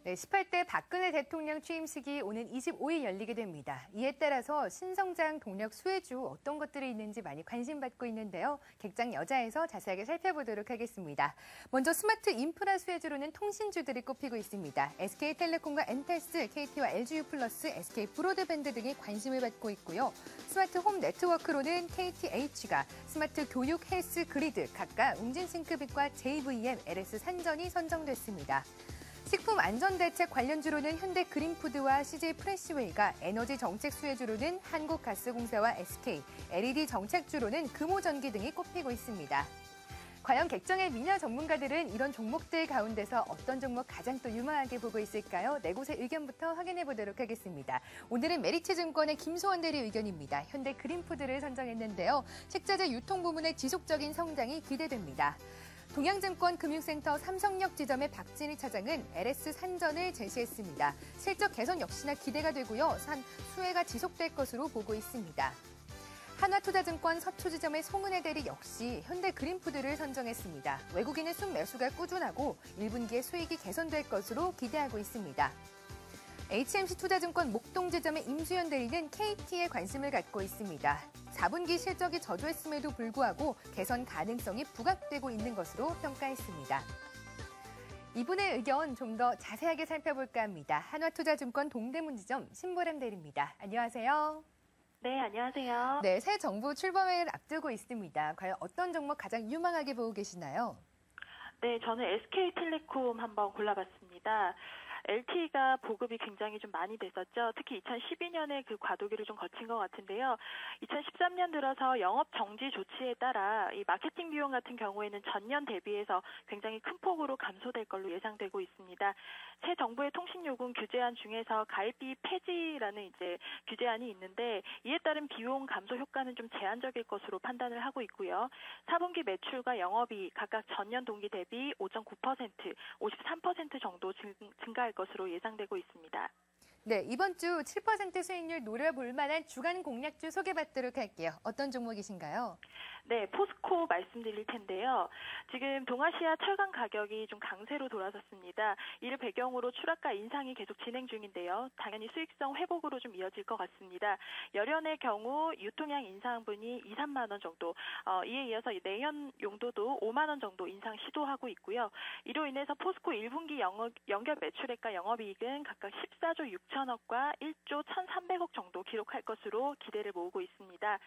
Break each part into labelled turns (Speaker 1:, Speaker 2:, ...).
Speaker 1: 네, 18대 박근혜 대통령 취임식이 오는 25일 열리게 됩니다. 이에 따라서 신성장 동력 수혜주 어떤 것들이 있는지 많이 관심받고 있는데요. 객장 여자에서 자세하게 살펴보도록 하겠습니다. 먼저 스마트 인프라 수혜주로는 통신주들이 꼽히고 있습니다. SK텔레콤과 엔텔스, KT와 LG유플러스, SK브로드밴드 등이 관심을 받고 있고요. 스마트 홈 네트워크로는 KTH가 스마트 교육 헬스 그리드, 각각 웅진싱크빅과 JVM, LS산전이 선정됐습니다. 식품 안전대책 관련주로는 현대그린푸드와 CJ프레시웨이가, 에너지 정책 수혜주로는 한국가스공사와 SK, LED 정책주로는 금호전기 등이 꼽히고 있습니다. 과연 객정의 미녀 전문가들은 이런 종목들 가운데서 어떤 종목 가장 또 유망하게 보고 있을까요? 네 곳의 의견부터 확인해 보도록 하겠습니다. 오늘은 메리츠증권의 김소원 대리 의견입니다. 현대그린푸드를 선정했는데요. 식자재 유통부문의 지속적인 성장이 기대됩니다. 동양증권 금융센터 삼성역 지점의 박진희 차장은 LS산전을 제시했습니다. 실적 개선 역시나 기대가 되고요. 수혜가 지속될 것으로 보고 있습니다. 한화투자증권 서초지점의 송은혜 대리 역시 현대그린푸드를 선정했습니다. 외국인의 순매수가 꾸준하고 1분기에 수익이 개선될 것으로 기대하고 있습니다. HMC투자증권 목동지점의 임수연 대리는 KT에 관심을 갖고 있습니다. 4분기 실적이 저조했음에도 불구하고 개선 가능성이 부각되고 있는 것으로 평가했습니다. 이분의 의견 좀 더 자세하게 살펴볼까 합니다. 한화투자증권 동대문지점 신보람 대리입니다. 안녕하세요.
Speaker 2: 네, 안녕하세요.
Speaker 1: 네, 새 정부 출범을 앞두고 있습니다. 과연 어떤 종목 가장 유망하게 보고 계시나요?
Speaker 2: 네, 저는 SK텔레콤 한번 골라봤습니다. LTE가 보급이 굉장히 좀 많이 됐었죠. 특히 2012년에 그 과도기를 좀 거친 것 같은데요. 2013년 들어서 영업 정지 조치에 따라 이 마케팅 비용 같은 경우에는 전년 대비해서 굉장히 큰 폭으로 감소될 걸로 예상되고 있습니다. 새 정부의 통신요금 규제안 중에서 가입비 폐지라는 이제 규제안이 있는데, 이에 따른 비용 감소 효과는 좀 제한적일 것으로 판단을 하고 있고요. 4분기 매출과 영업이 각각 전년 동기 대비 5.9%, 53% 정도 증가할 것으로 예상되고 있습니다.
Speaker 1: 네, 이번 주 7% 수익률 노려볼 만한 주간 공략주 소개받도록 할게요. 어떤 종목이신가요?
Speaker 2: 네, 포스코 말씀드릴 텐데요. 지금 동아시아 철강 가격이 좀 강세로 돌아섰습니다. 이를 배경으로 추락과 인상이 계속 진행 중인데요. 당연히 수익성 회복으로 좀 이어질 것 같습니다. 열연의 경우 유통량 인상분이 2, 3만 원 정도, 이에 이어서 내년 용도도 5만 원 정도 인상 시도하고 있고요. 이로 인해서 포스코 1분기 연결 매출액과 영업이익은 각각 14조 6천억과 1조 1,300억 정도 기록할 것으로 기대를 모으고 있습니다.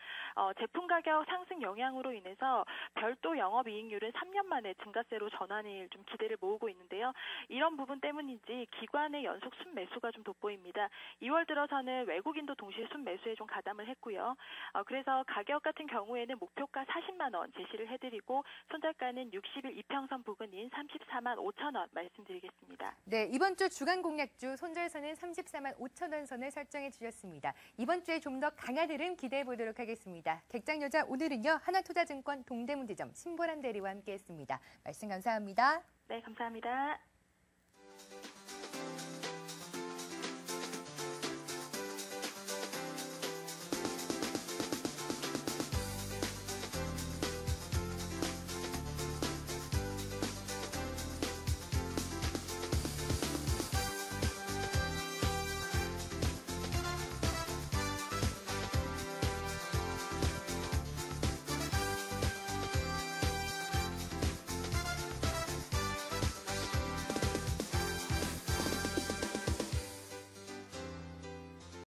Speaker 2: 제품 가격 상승 영향으로 인해서 별도 영업이익률은 3년 만에 증가세로 전환일 좀 기대를 모으고 있는데요. 이런 부분 때문인지 기관의 연속 순매수가 좀 돋보입니다. 2월 들어서는 외국인도 동시에 순매수에 좀 가담을 했고요. 그래서 가격 같은 경우에는 목표가 40만 원 제시를 해드리고, 손절가는 60일 이평선 부근인 34만 5천 원 말씀드리겠습니다.
Speaker 1: 네, 이번 주 주간 공략주 손절선은 34만 5천 원 선을 설정해 주셨습니다. 이번 주에 좀 더 강한 흐름 기대해 보도록 하겠습니다. 객장여자 오늘은요, 한화투자증권 동대문지점 신보람 대리와 함께했습니다. 말씀 감사합니다.
Speaker 2: 네, 감사합니다.